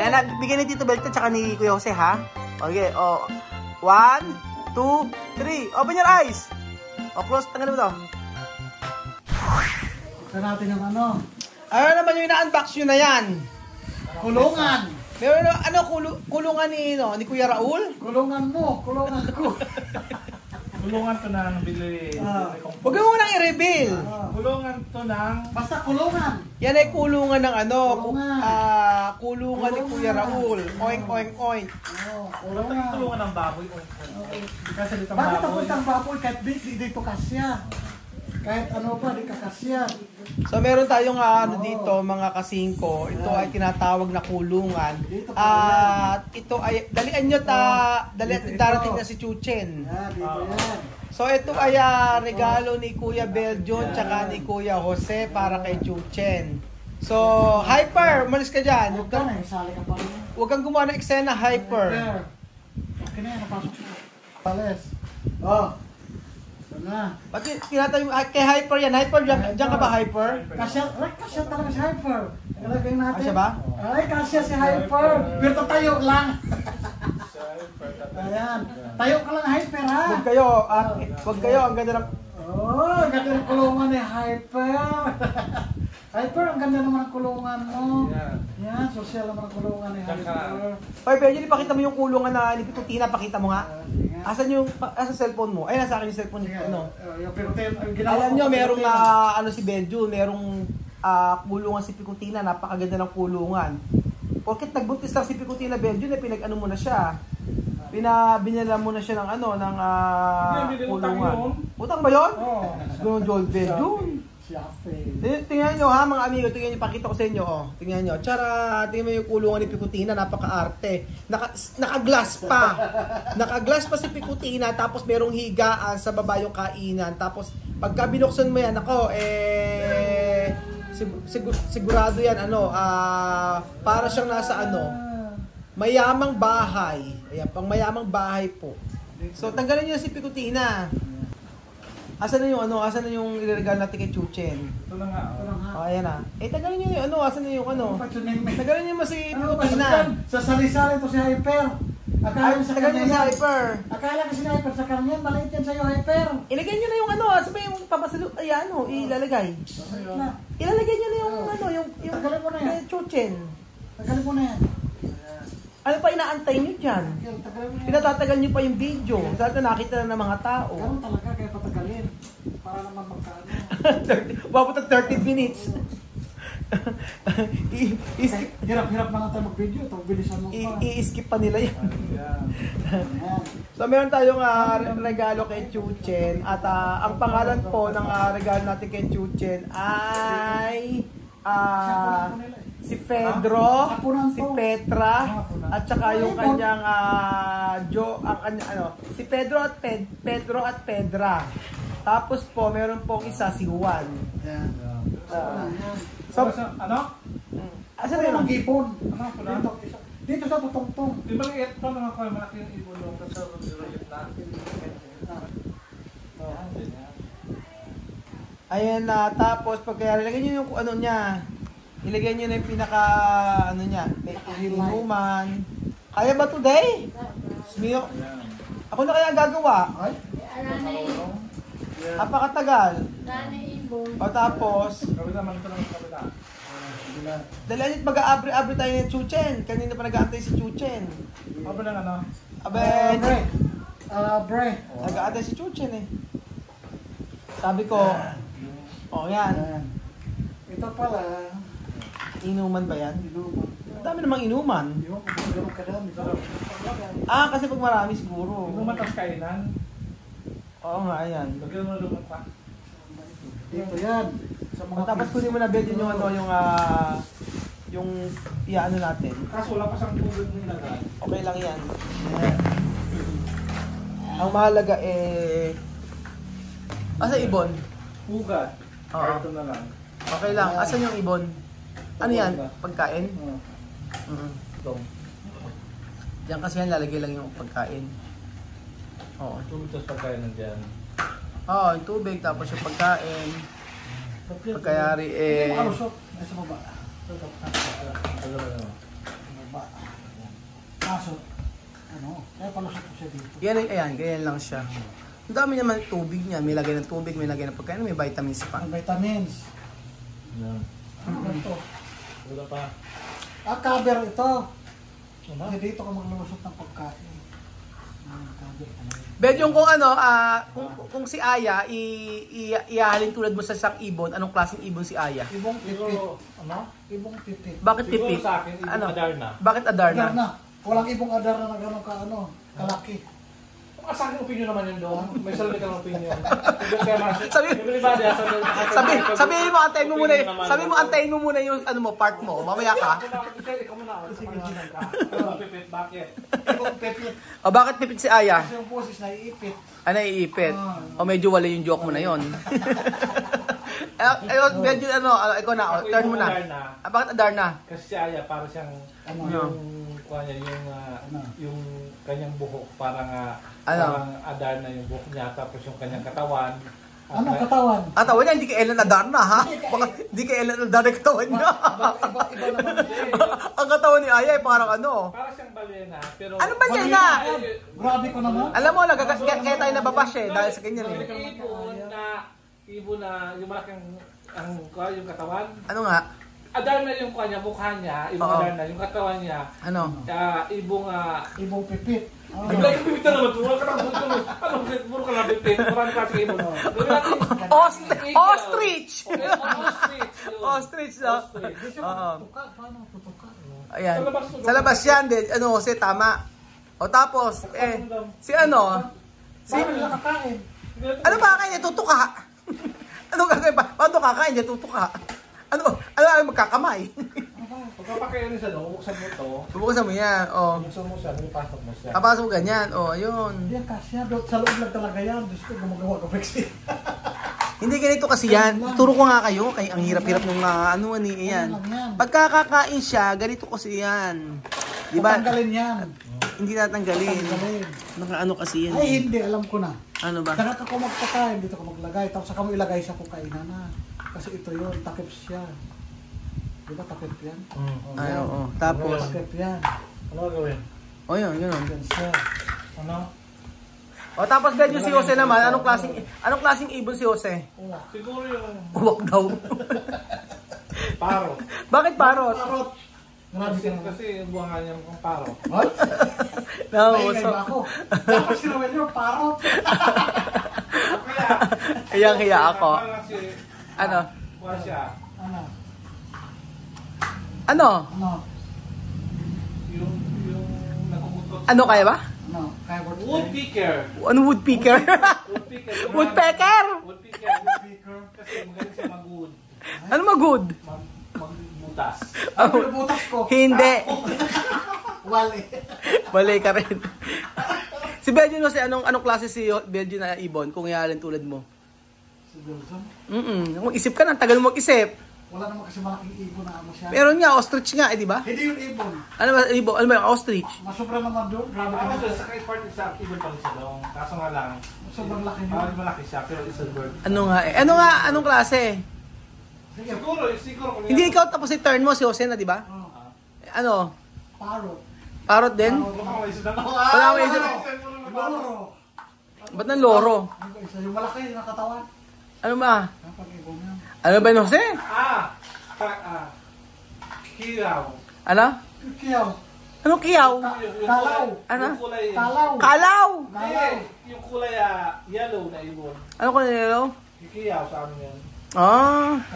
Ayan, bigyan ni Tito Belto tsaka ni Kuya Jose, ha? Okay, oh. 1, 2, 3. Open your eyes. O, close. Tanggalin mo to. Ito natin yung ano. Ano naman yung ina-unbox nyo na yan? Kulungan. Meron na, ano, kulungan ni Kuya Raul? Kulungan mo. Kulungan ko. Kulungan to ng bili. Huwag mo nang i-reveal. Kulungan to ng... Basta kulungan. Yan ay kulungan ng ano, Kulungan. kulungan ni Kuya Raul. Oink, oink, oink. Kulungan. Kulungan ng baboy. Kasi dito ang Bakit baboy. ako itang baboy kahit dito kasya? Kahit ano pa, di kakasya. So meron tayong ano dito, mga kasingko. Ito ay tinatawag na kulungan. At ito ay dalian nyo darating na si Chuchen. Yan, dito yan. So ito ay regalo ni Kuya Beljon tsaka ni Kuya Jose para kay Chuchen. So Hyper, umalis ka dyan. Huwag ka na, isali ka pa rin. Huwag kang gumawa ng eksena, Hyper. Okay na yan, napasok na. Pales. Oh. Ito na. Ba't tinatayo kay Hyper yan? Hyper, dyan ka ba Hyper? Kasya talaga si Hyper. Nakalagay natin. Kasya ba? Ay, kasya si Hyper. Pero tayo lang. Ayan. Tayo ka lang, Hyper, ha? Huwag kayo, ang ganda ng... Oh, ang ganda ng kulungan ni Hyper. Hyper, ang ganda naman ang kulungan mo. Yan, social naman ang kulungan ni Hyper. Hoy, Benji, ipakita mo yung kulungan na ni Pitutina, pakita mo nga. Asan cellphone mo? Ay, nasa akin yung cellphone ni ano. Alam nyo, merong ano si Benjo, merong kulungan si Picutina, napakaganda ng kulungan. Porket nagbuntis lang si Picutina Benjo, pinag-ano mo na siya. Binala mo na siya ng ano, ng kulungan. Utang ba yun? Oo. Ganun, Joel Benjo. Tingnan nyo ha mga amigo, tingnan nyo, pakita ko sa inyo, oh. Tingnan nyo, tsara, tingnan mo yung kulungan ni Picutina, napaka-arte. Naka-glass pa. Naka-glass pa si Picutina, tapos merong higaan sa baba yung kainan. Tapos, pagka binuksan mo yan, ako, sigurado yan, ano, para siyang nasa, ano, mayamang bahay. Ayan, pang mayamang bahay po. So, tanggalin nyo si Picutina. Asan na yung ano? Asan na yung ireregalo natin kay Chuchen? Ito na nga. Oh, ayan na. Tagalin niyo yung ano? Asan na yung ano? Tagalin niyo mo si Picutina. Sa sali-sali to si Hyper. Akala sa tagalin niyo si Hyper. Akala kasi si Hyper sa kanya, maliit yan sa'yo, Hyper. Ilagay niyo na yung ano? Asa ba yung papasalot? Ay, ano? Ilalagay. Ilalagay niyo na yung ano? Yung tagalin mo na yan. Chuchen. Tagalin mo na yan. Ano pa inaantay niyo dyan? Pinatatagal niyo pa yung video. Sana nakita na ng mga tao. Ganun talaga, kaya patagalin. Para naman magkaano. Wabot ang 30 minutes. Hirap-hirap na nga tayo mag-video. Ito, bilisan mo pa. I-skip pa nila yan. So meron tayong regalo kay Chuchen. At ang pangalan po ng regalo natin kay Chuchen ay si Pedro, si Petra, at saka yung kanyang si Pedro at Pedra. Tapos po, meron pong isa si Juan. So, ano? Asan na yung gipon? Ano po na? Dito sa tutong-tong. Di ba liit pa mga kayo, malaki yung ibon yung sa liit na? Ayan na, tapos pagka ilagay nyo yung ano niya, ilagay nyo na yung pinaka, ano niya, inuman. Kaya ba today? Smiyo. Ako na kaya gagawa. Ay? Apakatagal. O tapos, Kami naman ito ng kabila. dahil anit mag-aabri-abri tayo ng Chuchen. Kanina pa nag-aantay si Chuchen. Ako lang ano? Abe, Bre. nag-aantay si Chuchen eh. Sabi ko, yan. Ito pala. Inuman ba yan? Inuman. Ang dami namang inuman. Yung kung gano'n kadami. Kasi pag marami siguro. Yung matas kainan. Oo nga, ayan. Lagyan mo na lumot pa. Dito yan. Sa mga Tapos kunin mo na bed yung ano, yung iano natin. Kaso wala pa siyang tubig nilagay. Okay lang yan. Ang mahalaga asa ibon? Hugat. Oo. Ito na lang. Okay lang. Asan yung ibon? Ano yan? Pagkain? Ito. Diyan kasi yan, lalagay lang yung pagkain. Oo. Tubig tapos pagkain nandiyan. Oo, yung tubig, tapos yung pagkain. Pagkayari Malusot. Nasa baba. Ano ba? Baba. Kaso, kaya palusot ko siya dito. Yan, ayan, ganyan lang siya. Ang dami naman tubig niya. May lagay ng tubig, may lagay ng pagkain, may vitamins pa. Ang vitamins. Yan. Ano to? Wala pa. Cover ito. Kasi dito ka maglulusot ng pagkain. Cover ka na. Bedyong kung kung si Aya, ihahalin tulad mo sa isang ibon, anong klaseng ibon si Aya? Ibong pipit. Siguro, Ibong pipit. Bakit siguro pipit? sa akin, ibang Adarna. Bakit Adar Adarna? na. Walang ibong adar na gano'n kalaki. Sa akin, opinion naman yun doon. May sarili kang opinion. Kaya Sabi- everybody has Sabihin mo, antayin mo muna, sabihin mo, antayin mo muna yung part mo, mamaya ka. Ikaw muna. Sige. Pipit, bakit? Ibong pipit. O bakit pipit si Aya? Kasi yung boses na iipit. Ano iipit? O medyo wala yung joke mo na yon. Ayun, medyo ikaw na, turn mo na. Bakit Adarna? Kasi si Aya, para siyang yung kanyang buhok, parang Adarna yung buhok niya, tapos yung kanyang katawan. Anong katawan? Tawa niya, hindi ka Ellen Adarna, ha? Baka hindi ka Ellen Adarna yung katawan niya. Iba naman. Ang katawan ni Aya ay parang Para siyang balena, pero... Ano ba niya na? Grabe ko naman. Alam mo, kaya tayo nababash eh, dahil sa ganyan eh. Ibon na yung malaking yung katawan. Ano nga? Adarna yung mukha niya, ibong Adarna, yung katawan niya. Ano? Ibong pipit. Bigla yung pipit na naman, puro ka lang puro ka lang pipit, marami kasi ibon. Ostrich! Ostrich, no? Oo. Paano tutuka? Ayan. Sa labas yan din. Kasi tama. O tapos, si Paano nila kakain? ano ba kakain? Tutuka. Ano gagawin pa? Paano kakain? Tutuka. Ano magkakamay? Pagkapakain sa bubuksan mo to. Bubuksan mo yan. Bubuksan mo siya, pasok mo siya. Kapasok mo ganyan. Ayun. Hindi yan kasya. Sa loob lang talaga yan. Diyos ko, gumagawa ka vaccine. Hindi ganito kasi yan. Turo ko nga kayo. Ang hirap-hirap ng yan. Pagkakakain siya, ganito kasi yan. Diba? Tatanggalin yan. Hindi tatanggalin. Nakaano kasi yan. Ay, hindi. Alam ko na. Ano ba? Saka ka magpakain, dito ka maglagay. Tapos saka mo ilagay sa kukainan na. Kasi ito yun, takip siya. Diba takip yan? Ay, oo. Tapos, Takip yan. Ano gagawin? yun. Yan siya. Ano? Tapos medyo si Jose naman, anong klaseng ibon si Jose? Siguro yung Uwak daw. parot. Bakit parot? Parot. Grabe ka naman. Kasi yung buha niya mukhang parot. What? No, Maingay ba ako? Dapat sinawin nyo, parot. Hiyang-hiya ako. Ano? Buha siya. Ano? Yung nakukutot. Ano kaya ba? Kaya Woodpecker. Ano woodpecker? Woodpecker. Woodpecker? Woodpecker. Kasi magaling siya mag-wood. Ano mag-good? Magbutas. Ang pinubutas ko. Hindi. Wali. Balay ka rin. Si Belgian kasi anong klase si Belgian na ibon kung ihalin tulad mo? Si Belgium? Mag-isip ka na, tagal mo mag-isip. Wala naman kasi malaking ibon na ano siya. Meron nga, ostrich nga, di ba? Hindi yung ibon. Ano ba yung ostrich? Masobra naman doon. Grabe ka Ako naman. doon, sa kay part sa ibon pala siya doon. Kaso nga lang, Sobrang laki niya. malaki siya, pero it's a bird. Anong klase? Sige. Siguro. Hindi ikaw tapos si turn mo, si Jose na, di ba? Ano? Parot. Parot din? Wala Wala akong isip. Loro. Ba't ng loro? Yung malaki na katawan. Ano ba? Ang pag-ibon yan. Ano ba yung Jose? Kilaw. Ano? Kiyaw. Ano kiyaw? Kalaw. Ano? Yung kulay. Kalaw. Kalaw! Kalaw. Yung kulay yellow na ibon. Ano ko nilo? Kikiyaw sa amin yan.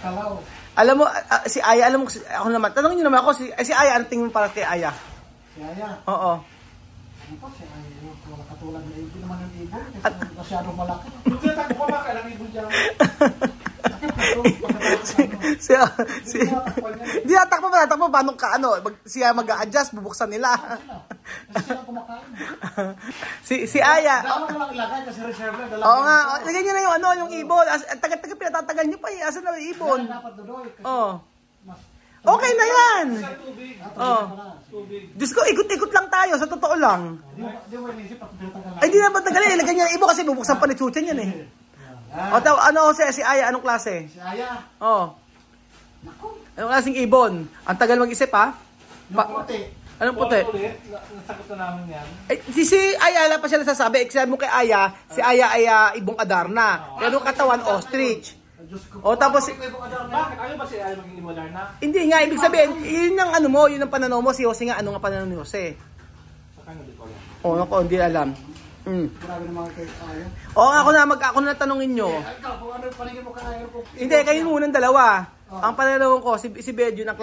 Kalaw. Alam mo, si Aya, ako naman, tanongin niyo naman ako, si Aya, ano tingin mo para kay Aya? Si Aya. Oo. Ano pa si Aya? Wala katulad na ibon naman yung ibon. Kasi masyadong malaki. Yung tinatakbo ko ba kailang ibon dyan? Hindi natakbo, paano ka, siya mag-a-adjust, bubuksan nila. Kasi sila kumakain. Si Aya. Dalawa na lang ilagay kasi reserve lang. Oo nga, lagyan niyo na yung ibon. Tagal-tagal pinatatagal niyo pa eh. Asan na yung ibon? Dapat dodoy. Oo. Okay na yan. Tubig. Tubig. Diyos ko, ikot-ikot lang tayo, sa totoo lang. Di mo inisip at pinatagal. Ay, di na patagalin. Ilagyan niya yung ibon kasi bubuksan pa ni Chuchen yan eh. Si Aya, anong klase? Si Aya. Oo. Anong klaseng ibon? Ang tagal mag-isip ha? Yung puti. Anong puti? Ulit, nasagot na namin yan. Eh, si Ayala pa siya nasasabi. Sabi mo kay Aya, si Aya ay ibong Adarna. Pero katawan, ostrich. O tapos... Bakit? Ayaw ba si Aya maging ibong Adarna? Hindi nga, ibig sabihin, yun ang ano mo, yun ang pananaw mo. Si Jose nga, ano nga pananaw ni Jose? Sa kanya, di ko alam. O, naku, hindi alam. Grabe naman kay Aya. O, ako na tanongin nyo. Ikaw, kung ano yung paningin mo kay Aya? Hindi, kayo munang dalawa. Ang pananaw ko, si Bedjun, ang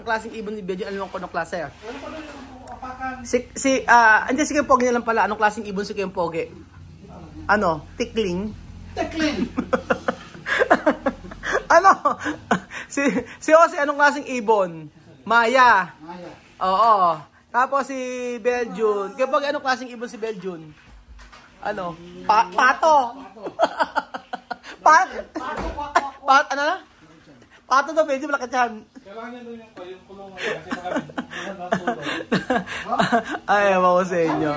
klaseng ibon ni Bedjun, alam ko ng klase. Ano pa doon yung apakan? Andiyan si Kempoge na lang pala. Anong klaseng ibon si Kempoge? Ano? Tikling? Tekling! Ano? si Jose, anong klaseng ibon? Maya. Maya. Oo. Tapos si Bedjun. Kempoge, anong klaseng ibon si Bedjun? Ano? Pato. Ano na? Pato daw, medyo malaki yan. Kailangan niya doon yung kulungan kasi baka natulog. Ay, ewan ko sa inyo.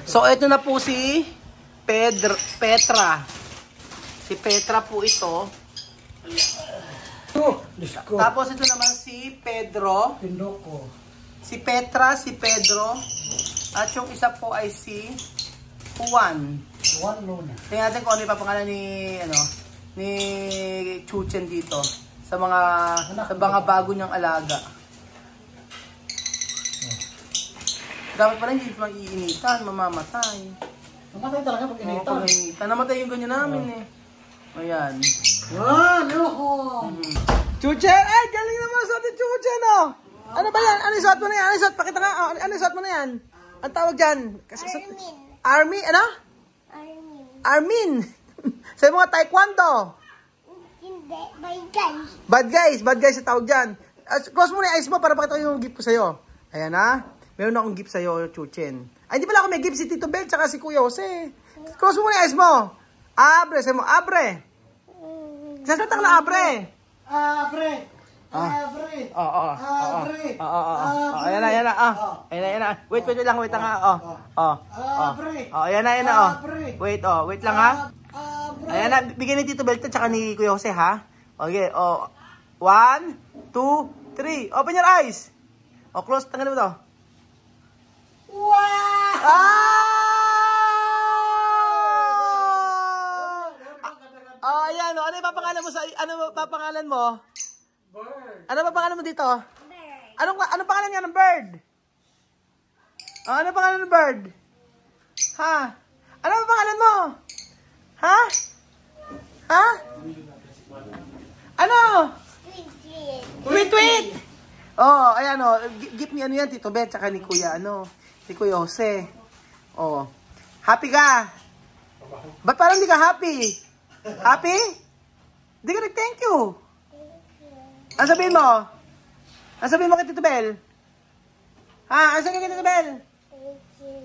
So, ito na po si Petra. Si Petra po ito. Tapos ito naman si Pedro. Pindoko. Si Petra, si Pedro. At yung isa po ay si Juan. Juan Luna. Tingnan natin kung ano yung papangalan ni Chuchen dito sa mga bago niyang alaga. Dapat pala hindi mag-iinitan, mamamatay. Namatay talaga pag initan. Namatay yung ganyan namin eh. Ayan. Yan! Yoho! Chuchen! Ay, galing naman sa atin Chuchen oh! Ano ba yan? Ano yung suot mo na yan? Ano yung suot? Pakita nga. Ano yung suot mo na yan? Ang tawag dyan? Army? Ano? Armin. Sa mga taekwondo. Hindi, bad guys. Bad guys sa tawag dyan. Close mo na yung eyes mo para pakita ko yung gift ko sa'yo. Ayan ha. Meron akong gift sa'yo, Chuchen. Ay, hindi pala ako may gift si Tito Bel tsaka si Kuya Jose. Close mo na yung eyes mo. Abre, sabi mo, abre. Sasaltak na abre. Abre! Abre! Oo. Abre! Ayan na. Ayan na. Wait lang ha. Abre! Ayan na. Wait lang ha. Ayan na, bigyan ni Tito Belton tsaka ni Kuya Jose ha. Okay, 1, 2, 3. Open your eyes. Close, tanggalin mo to. Wow! Ayan, ano yung papangalan mo Bird! Ano papangalan mo dito? Bird. Anong pangalan niya ng bird? Ano pangalan ng bird? Ha? Ano pangalan mo? Ha? Ano? Tweet! Oh, ayan oh. Gift ni ano yan, Tito Bet, tsaka ni Kuya, si Kuya Jose. Oh. Happy ka? Ba't parang di ka happy? Happy? Di ka nag-thank you. Ano sabihin mo? Ano sabihin mo kay Tito Bel? Ha? Ano sabihin kay Tito Bel?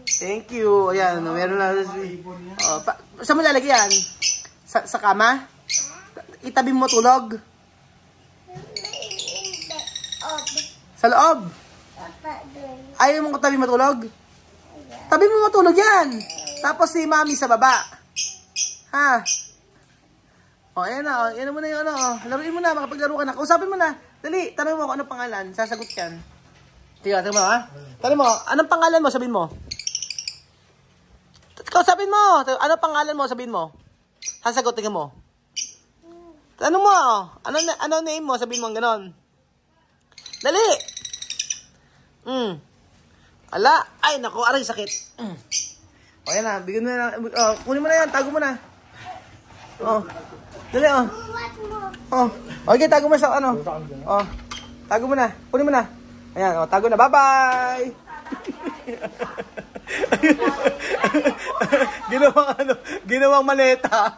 Thank you. Ayan, meron na. Saan mo lalagyan? Sa kama? Itabi mo matulog? Sa loob? Ayaw mo tabi matulog? Tabi mo matulog yan. Tapos si Mami sa baba. Ha? Ayan na. Yan mo na yung laruin mo na. Makapaglaro ka na. Kausapin mo na. Dali. Tanong mo kung anong pangalan. Sasagot yan. Tingnan mo ha. Tanong mo. Anong pangalan mo? Sabihin mo. Kausapin mo. Anong pangalan mo? Sabihin mo. Sasagot. Tingnan mo. Tanong mo. Ano name mo? Sabihin mo ganon. Dali. Ala. Ay, naku. Aray, sakit. O, yan na. Bigyan mo na. Kunin mo na yan. Tago mo na. Dali, Okay, tago mo sa tago mo na. Kunin mo na. Ayan, tago na. Bye-bye. Ginawang maleta.